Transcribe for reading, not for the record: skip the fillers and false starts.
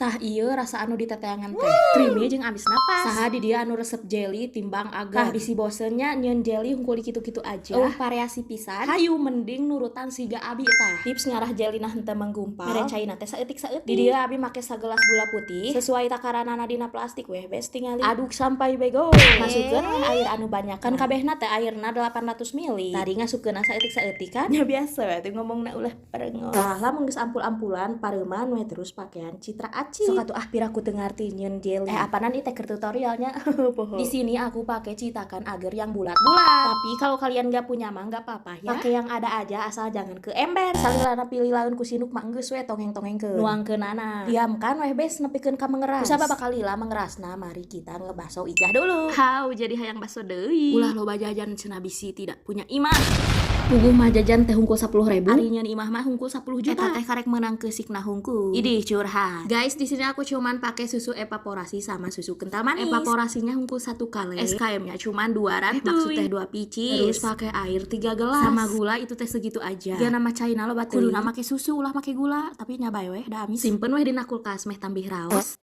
Tah ieu rasa anu diteteangan teh creamy jeung amis napas. Saha di dia anu resep jelly timbang agar. Tah bisi bosennya nyeun jelly hungkul kitu-kitu aja. Variasi pisan. Hayu mending nurutan siga abi tah. Tips ngarah jelly nah henteu menggumpal. Mere caina teh saeutik-saeutik. Di dia abi make sagelas gula putih sesuai takaranana dina plastik weh bes tingali aduk sampai bego. Masukkeun air anu banyak kan kabehna teh airna 800 ml. Tadi ngasupkeun saeutik-saeutik kan. Ya biasa we teh ngomongna ulah parengos. Tah lamun geus ampul-ampulan pareuman we terus pakean Citra Aci. Sok atuh piraku teu ngarti nyeun jelly. Apanan ieu teh keur tutorialnya. Di sini aku pakai citakan agar yang bulat-bulat. Tapi kalau kalian gak punya mah gak apa-apa ya. Pakai yang ada aja asal jangan ke ember. Salilana pilih laun ku sinuk mah geus we tongeng-tongengkeun. Nuangkeunana. Diamkan weh bes nepikeun ka mengeras. Kusabab kalila mengerasna mari kita ngebaso ijah dulu. Hau jadi hayang baso deui. Ulah loba jajan cenah bisi tidak punya imah. Puguh mah jajan teh hungkul 10.000. Ari nyeun imah mah hungkul 10 juta. Eta teh karek meunang keusikna hungkul. Idih curhat. Guys, di sini aku cuman pakai susu evaporasi sama susu kental manis. Evaporasinya hungkul 1 kali. SKM-nya cuman 200. Maksud teh 2 picis. Terus pakai air 3 gelas. Sama gula itu teh segitu aja. Dia nama caina lo batu. Kuduna make susu ulah make gula, tapi nyabai weh da amis. Simpen weh dina kulkas meh tambih raos.